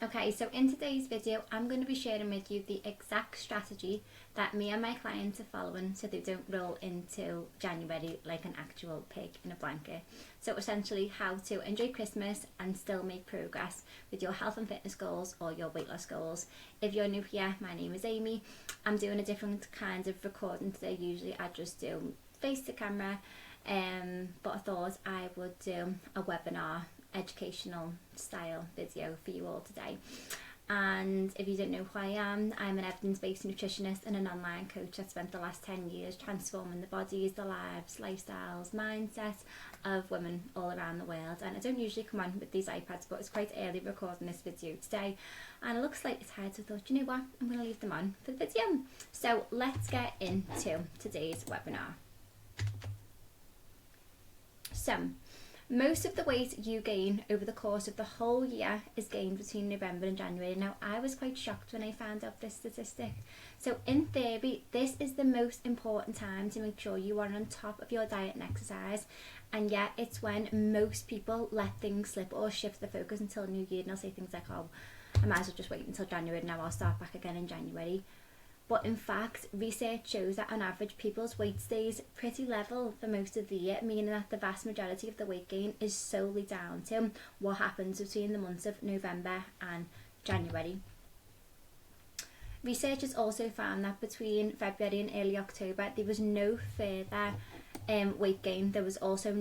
Okay, so in today's video, I'm going to be sharing with you the exact strategy that me and my clients are following so they don't roll into January like an actual pig in a blanket. So essentially how to enjoy Christmas and still make progress with your health and fitness goals or your weight loss goals. If you're new here, my name is Amy. I'm doing a different kind of recording today. Usually I just do face to camera, but I thought I would do a webinar educational style video for you all today. And if you don't know who I am, I'm an evidence-based nutritionist and an online coach that spent the last 10 years transforming the bodies, the lives, lifestyles, mindsets of women all around the world. And I don't usually come on with these iPads, but it's quite early recording this video today and I look slightly tired, so I thought, you know what, I'm going to leave them on for the video. So let's get into today's webinar. So most of the weight you gain over the course of the whole year is gained between November and January. Now, I was quite shocked when I found out this statistic. So in theory, this is the most important time to make sure you are on top of your diet and exercise. And yet it's when most people let things slip or shift the focus until New Year. And they'll say things like, oh, I might as well just wait until January, now I'll start back again in January. But in fact, research shows that on average people's weight stays pretty level for most of the year, meaning that the vast majority of the weight gain is solely down to what happens between the months of November and January. Researchers also found that between February and early October there was no further weight gain. There was also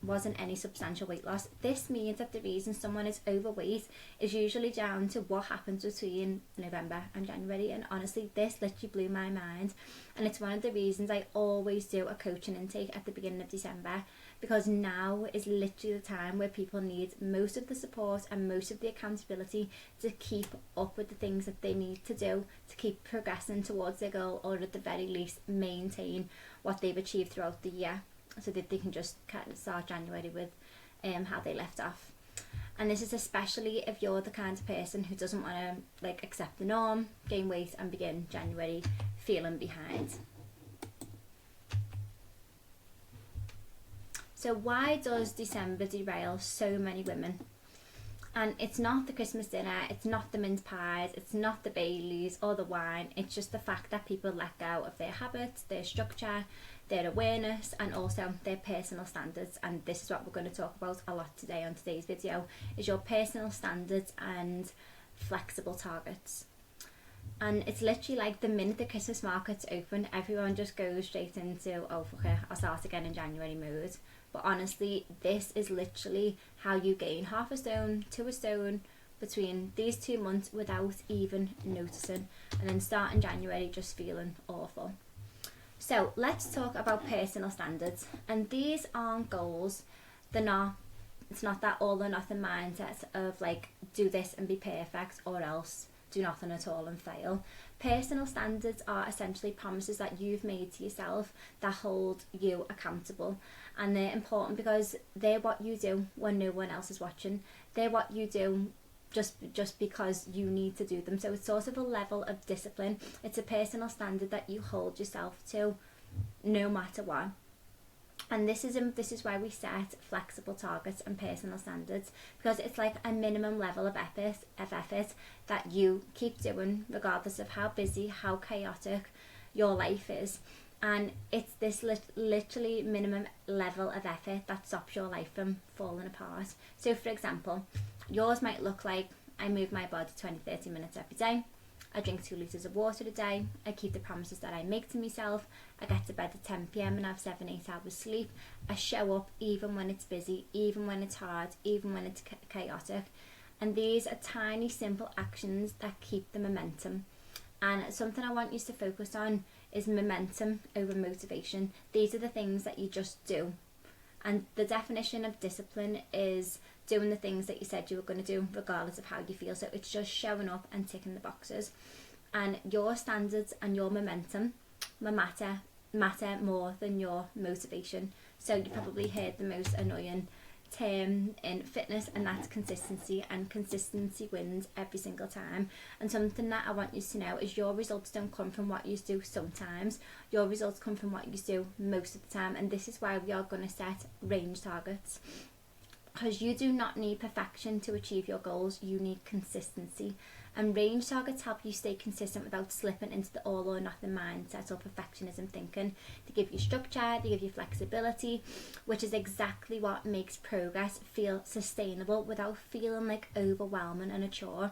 wasn't any substantial weight loss. This means that the reason someone is overweight is usually down to what happens between November and January. And honestly, this literally blew my mind. And it's one of the reasons I always do a coaching intake at the beginning of December, because now is literally the time where people need most of the support and most of the accountability to keep up with the things that they need to do to keep progressing towards their goal, or at the very least maintain what they've achieved throughout the year, so that they can just kind of start January with how they left off. And this is especially if you're the kind of person who doesn't want to accept the norm, gain weight and begin January feeling behind. So why does December derail so many women? And it's not the Christmas dinner, it's not the mince pies, it's not the Baileys or the wine. It's just the fact that people let go of their habits, their structure, their awareness, and also their personal standards. And this is what we're going to talk about a lot today on today's video, is your personal standards and flexible targets. And it's literally like the minute the Christmas markets open, everyone just goes straight into, oh, okay, I'll start again in January mode. But honestly, this is literally how you gain half a stone to a stone between these 2 months without even noticing, and then start in January just feeling awful. So let's talk about personal standards. And these aren't goals. It's not that all or nothing mindset of do this and be perfect, or else do nothing at all and fail. Personal standards are essentially promises that you've made to yourself that hold you accountable. And they're important because they're what you do when no one else is watching. They're what you do just because you need to do them. So it's sort of a level of discipline. It's a personal standard that you hold yourself to no matter what. And this is why we set flexible targets and personal standards, because it's like a minimum level of effort that you keep doing regardless of how busy, how chaotic your life is. And it's this literally minimum level of effort that stops your life from falling apart. So for example, yours might look like, I move my body 20-30 minutes every day, I drink 2 litres of water a day, I keep the promises that I make to myself, I get to bed at 10 p.m. and have 7-8 hours sleep, I show up even when it's busy, even when it's hard, even when it's chaotic. And these are tiny simple actions that keep the momentum. And something I want you to focus on is momentum over motivation. These are the things that you just do. And the definition of discipline is doing the things that you said you were going to do regardless of how you feel. So it's just showing up and ticking the boxes. And your standards and your momentum matter more than your motivation. So you probably heard the most annoying term in fitness, and that's consistency, and consistency wins every single time. And something that I want you to know is your results don't come from what you do sometimes, your results come from what you do most of the time. And this is why we are going to set range targets. because you do not need perfection to achieve your goals, you need consistency. And range targets help you stay consistent without slipping into the all or nothing mindset or perfectionism thinking. They give you structure, they give you flexibility, which is exactly what makes progress feel sustainable without feeling like overwhelming and a chore.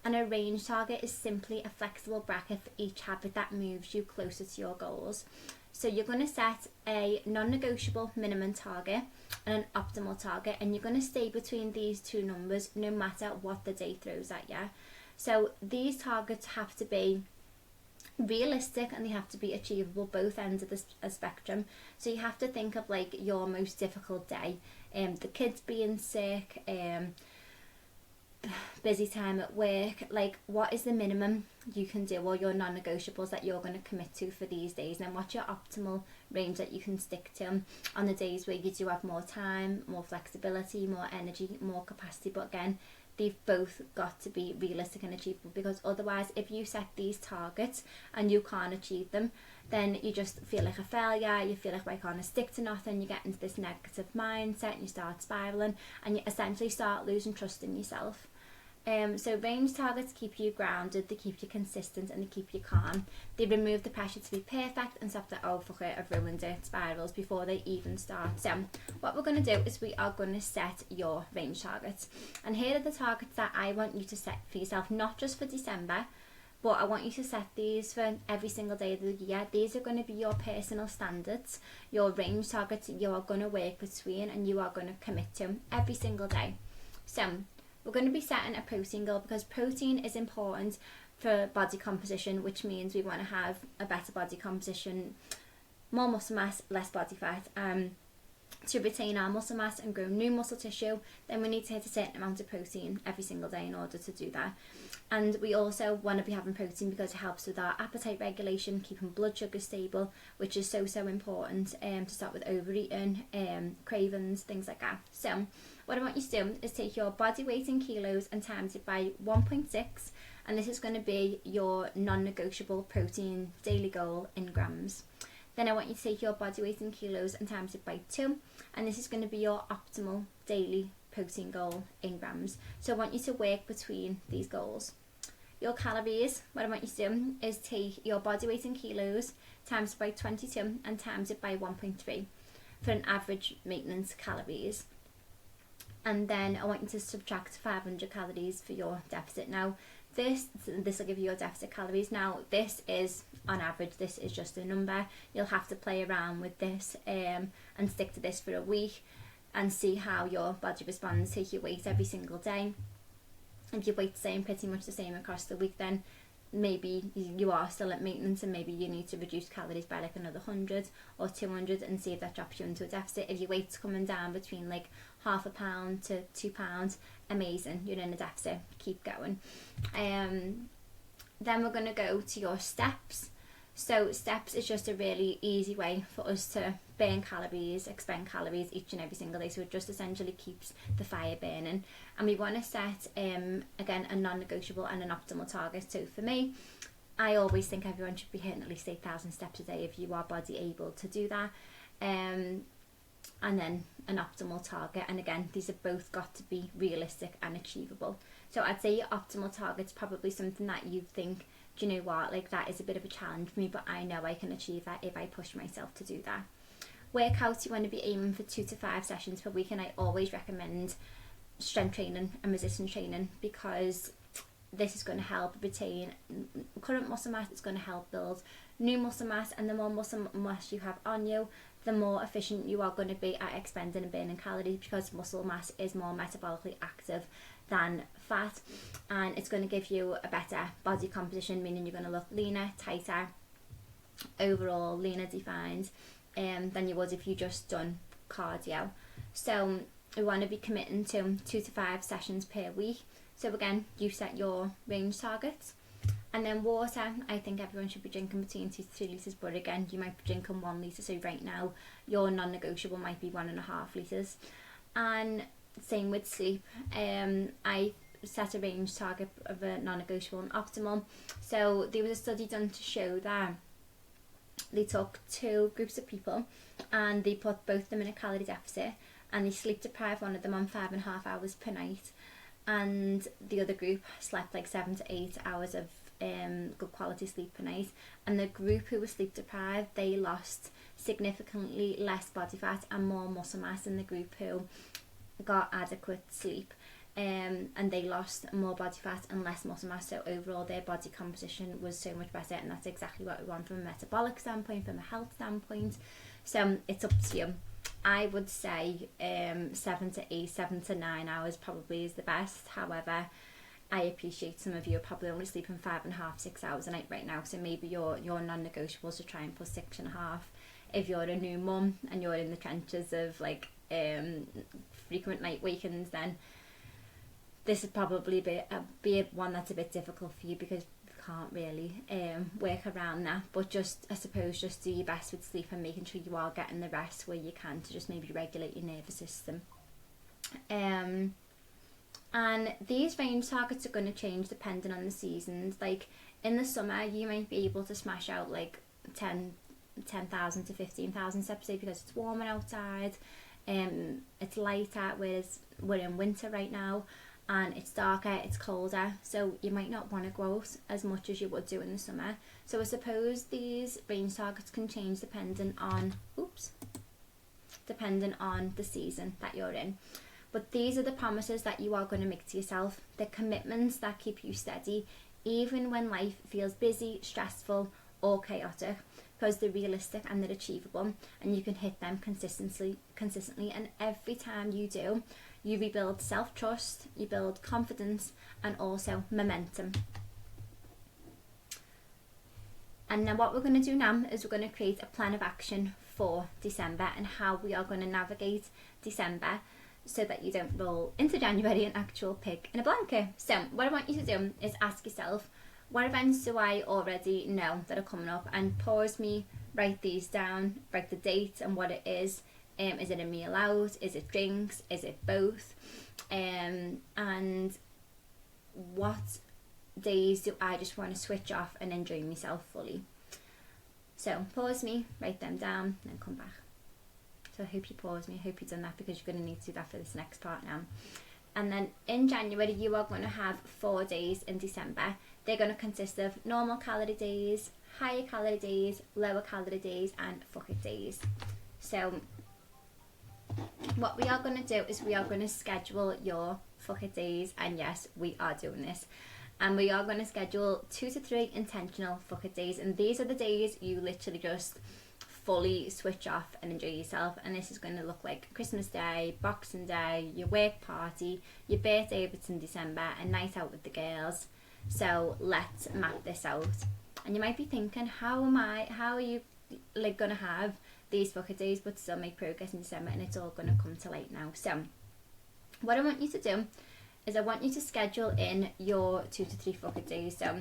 And a range target is simply a flexible bracket for each habit that moves you closer to your goals. So you're going to set a non-negotiable minimum target and an optimal target, and you're going to stay between these two numbers no matter what the day throws at you. So these targets have to be realistic and they have to be achievable both ends of the spectrum. So you have to think of like your most difficult day, the kids being sick, busy time at work, like what is the minimum you can do, or your non-negotiables that you're going to commit to for these days, and then what's your optimal range that you can stick to on the days where you do have more time, more flexibility, more energy, more capacity. But again, they've both got to be realistic and achievable, because otherwise if you set these targets and you can't achieve them, then you just feel like a failure, you feel like, well, I can't stick to nothing, you get into this negative mindset and you start spiraling and you essentially start losing trust in yourself. So range targets keep you grounded, they keep you consistent, and they keep you calm. They remove the pressure to be perfect and stop the "oh fuck it, I've ruined it" spirals before they even start. So what we're going to do is we are going to set your range targets, and here are the targets that I want you to set for yourself, not just for December, but I want you to set these for every single day of the year. These are going to be your personal standards, your range targets you are going to work between and you are going to commit to every single day. So we're going to be setting a protein goal, because protein is important for body composition, which means we want to have a better body composition, more muscle mass, less body fat. To retain our muscle mass and grow new muscle tissue, then we need to hit a certain amount of protein every single day in order to do that. And we also want to be having protein because it helps with our appetite regulation, keeping blood sugar stable, which is so important to start with overeating, cravings, things like that. So what I want you to do is take your body weight in kilos and times it by 1.6, and this is going to be your non-negotiable protein daily goal in grams. Then I want you to take your body weight in kilos and times it by 2, and this is going to be your optimal daily protein goal in grams. So I want you to work between these goals. Your calories, what I want you to do is take your body weight in kilos, times it by 22 and times it by 1.3 for an average maintenance calories. And then I want you to subtract 500 calories for your deficit. Now this will give you your deficit calories. Now this is on average, this is just a number. You'll have to play around with this and stick to this for a week and see how your body responds. Take your weight every single day. If your weight's staying pretty much the same across the week, then maybe you are still at maintenance and maybe you need to reduce calories by like another 100 or 200 and see if that drops you into a deficit. If your weight's coming down between like half a pound to 2 pounds, amazing, you're in a deficit, keep going. Then we're going to go to your steps. So steps is just a really easy way for us to burn calories, expend calories each and every single day. So it just essentially keeps the fire burning. And we want to set, again, a non-negotiable and an optimal target. So for me, I always think everyone should be hitting at least 8,000 steps a day if you are body able to do that. And then an optimal target. And again, these have both got to be realistic and achievable. So I'd say your optimal target's probably something that you think, do you know what, like that is a bit of a challenge for me, but I know I can achieve that if I push myself to do that. Workouts, you want to be aiming for 2 to 5 sessions per week, and I always recommend strength training and resistance training, because this is going to help retain current muscle mass, it's going to help build new muscle mass, and the more muscle mass you have on you, the more efficient you are going to be at expending and burning calories, because muscle mass is more metabolically active than fat, and it's going to give you a better body composition, meaning you're going to look leaner, tighter, overall leaner defined than you would if you just done cardio. So we want to be committing to 2 to 5 sessions per week. So again, you set your range targets. And then water, I think everyone should be drinking between 2 to 3 litres, but again, you might be drinking 1 litre, so right now your non-negotiable might be 1.5 litres. And same with sleep. I set a range target of a non-negotiable and optimal. So there was a study done to show that they took 2 groups of people and they put both of them in a calorie deficit, and they sleep deprived one of them on 5.5 hours per night, and the other group slept like 7 to 8 hours of good quality sleep per night. And the group who was sleep deprived, they lost significantly less body fat and more muscle mass than the group who got adequate sleep. And they lost more body fat and less muscle mass, so overall their body composition was so much better, and that's exactly what we want from a metabolic standpoint, from a health standpoint. So it's up to you. I would say 7 to 8, 7 to 9 hours probably is the best. However, I appreciate some of you are probably only sleeping 5.5, 6 hours a night right now, so maybe your non-negotiables to try and put 6.5. If you're a new mum and you're in the trenches of like frequent night wakings, then this would probably be one that's a bit difficult for you, because you can't really work around that. But just, I suppose, just do your best with sleep and making sure you are getting the rest where you can, to just maybe regulate your nervous system. And these range targets are going to change depending on the seasons. Like in the summer, you might be able to smash out like 10,000 to 15,000 steps a day because it's warmer outside, it's lighter, whereas we're in winter right now and it's darker, it's colder, so you might not want to go out as much as you would do in the summer. So I suppose these range targets can change depending on the season that you're in. But these are the promises that you are going to make to yourself, the commitments that keep you steady even when life feels busy, stressful or chaotic, because they're realistic and they're achievable, and you can hit them consistently. And every time you do, you rebuild self-trust, you build confidence, and also momentum. And now what we're going to do now is we're going to create a plan of action for December and how we are going to navigate December so that you don't roll into January an actual pig in a blanket. So what I want you to do is ask yourself, what events do I already know that are coming up? And pause me, write these down, write the date and what it is. Is it a meal out? Is it drinks? Is it both? And what days do I just want to switch off and enjoy myself fully? So pause me, write them down, and then come back. So I hope you pause me. I hope you've done that, because you're going to need to do that for this next part now. And then in January, you are going to have 4 days in December. They're going to consist of normal calorie days, higher calorie days, lower calorie days, and fuck it days. So what we are going to do is we are going to schedule your fuck it days, and yes, we are doing this. And we are going to schedule 2 to 3 intentional fuck it days, and these are the days you literally just fully switch off and enjoy yourself. And this is going to look like Christmas Day, Boxing Day, your work party, your birthday if it's in December, a night out with the girls. So let's map this out. And you might be thinking, how are you like going to have these fuck it days but still make progress in December? And it's all going to come to light now. So what I want you to do is I want you to schedule in your 2 to 3 fuck it days. So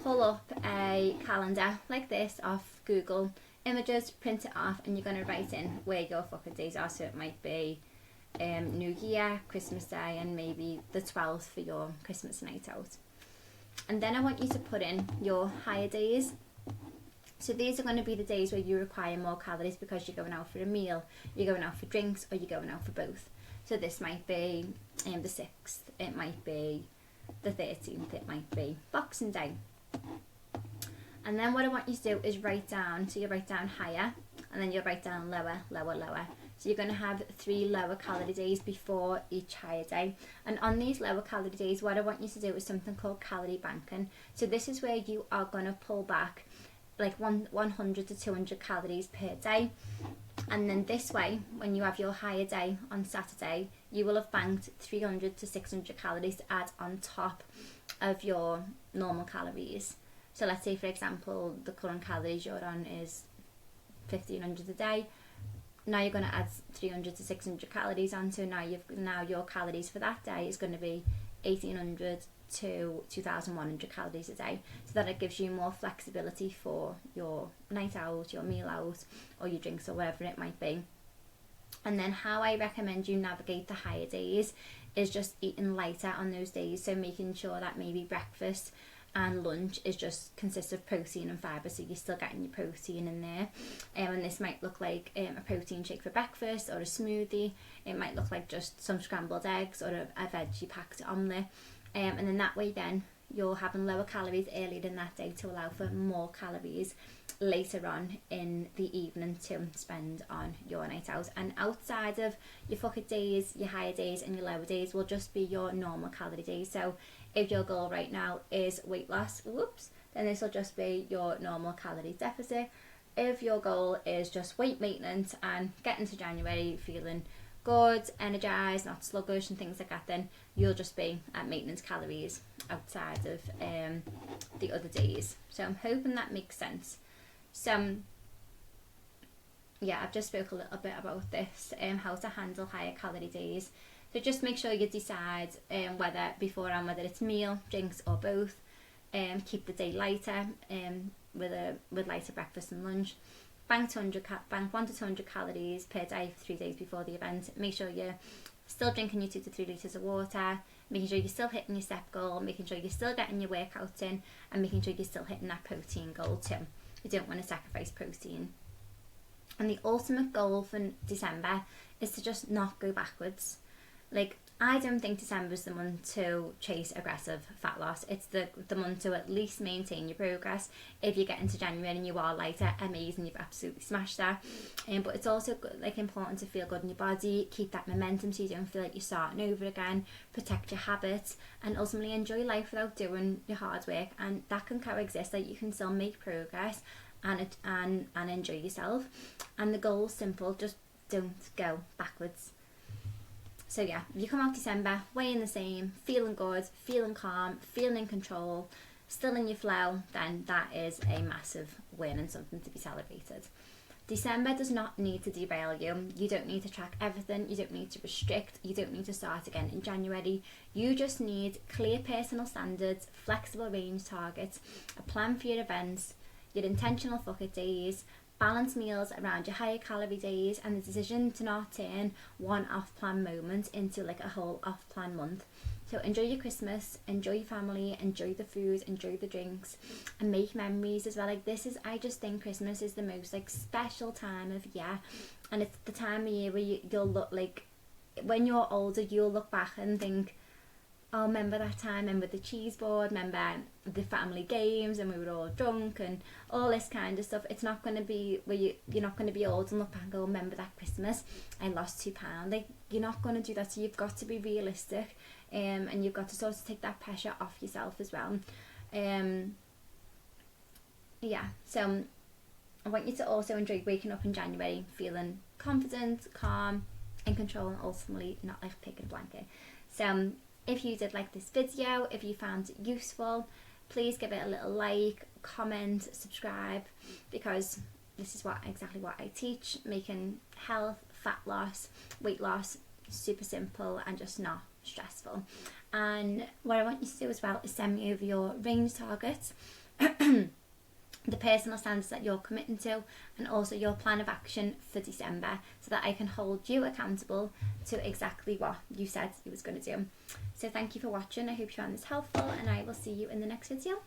pull up a calendar like this off Google Images, print it off, and you're going to write in where your fuck it days are. So it might be New Year, Christmas Day, and maybe the 12th for your Christmas night out. And then I want you to put in your higher days. So these are going to be the days where you require more calories because you're going out for a meal, you're going out for drinks, or you're going out for both. So this might be the 6th, it might be the 13th, it might be Boxing Day. And then what I want you to do is write down, so you write down higher, and then you'll write down lower, lower, lower. So you're going to have 3 lower calorie days before each higher day. And on these lower calorie days, what I want you to do is something called calorie banking. So this is where you are going to pull back like 100 to 200 calories per day. And then this way, when you have your higher day on Saturday, you will have banked 300 to 600 calories to add on top of your normal calories. So let's say, for example, the current calories you're on is 1,500 a day. Now you're going to add 300 to 600 calories on, so now your calories for that day is going to be 1,800 to 2,100 calories a day, so that it gives you more flexibility for your night out, your meal out, or your drinks, or whatever it might be. And then how I recommend you navigate the higher days is just eating lighter on those days, so making sure that maybe breakfast and lunch is just consists of protein and fibre, so you're still getting your protein in there. And this might look like a protein shake for breakfast or a smoothie. It might look like just some scrambled eggs or a veggie packed omelette. And then that way then you're having lower calories earlier in that day to allow for more calories later on in the evening to spend on your night out. And outside of your fuck-it days, your higher days and your lower days will just be your normal calorie days. So if your goal right now is weight loss, then this will just be your normal calorie deficit. If your goal is just weight maintenance and getting to January feeling good, energized, not sluggish and things like that, then you'll just be at maintenance calories outside of the other days. So I'm hoping that makes sense. So yeah, I've just spoke a little bit about this, how to handle higher calorie days. So just make sure you decide whether beforehand whether it's meal, drinks or both. Keep the day lighter with lighter breakfast and lunch. Bank 1 to 200 calories per day for 3 days before the event. Make sure you're still drinking your 2 to 3 litres of water, making sure you're still hitting your step goal, making sure you're still getting your workout in, and making sure you're still hitting that protein goal too. You don't want to sacrifice protein. And the ultimate goal for December is to just not go backwards. Like, I don't think December is the month to chase aggressive fat loss. It's the month to at least maintain your progress. If you get into January and you are lighter, amazing, you've absolutely smashed that. But it's also important to feel good in your body, keep that momentum so you don't feel like you're starting over again, protect your habits, and ultimately enjoy life without doing your hard work. And that can coexist. Like, you can still make progress and enjoy yourself. And the goal's simple: just don't go backwards. So yeah, if you come out December weighing the same, feeling good, feeling calm, feeling in control, still in your flow, then that is a massive win and something to be celebrated. December does not need to derail you. You don't need to track everything. You don't need to restrict. You don't need to start again in January. You just need clear personal standards, flexible range targets, a plan for your events, your intentional fuck-it days, balance meals around your higher calorie days, and the decision to not turn one off-plan moment into like a whole off-plan month. So enjoy your Christmas, enjoy your family, enjoy the food, enjoy the drinks, and make memories as well. Like, I just think Christmas is the most like special time of year, and it's the time of year where you'll look like, when you're older, you'll look back and think, oh, remember that time, remember the cheese board, remember the family games and we were all drunk and all this kind of stuff. It's not going to be where you're not going to be old and look back and go, remember that Christmas I lost £2. Like, you're not going to do that. So you've got to be realistic, and you've got to sort of take that pressure off yourself as well. Yeah, so I want you to also enjoy waking up in January feeling confident, calm, in control, and ultimately not like picking a blanket. So if you did like this video, if you found it useful, please give it a little like, comment, subscribe, because this is exactly what I teach, making health, fat loss, weight loss super simple and just not stressful. And what I want you to do as well is send me over your range targets, the personal standards that you're committing to, and also your plan of action for December, so that I can hold you accountable to exactly what you said you was going to do. So thank you for watching. I hope you found this helpful, and I will see you in the next video.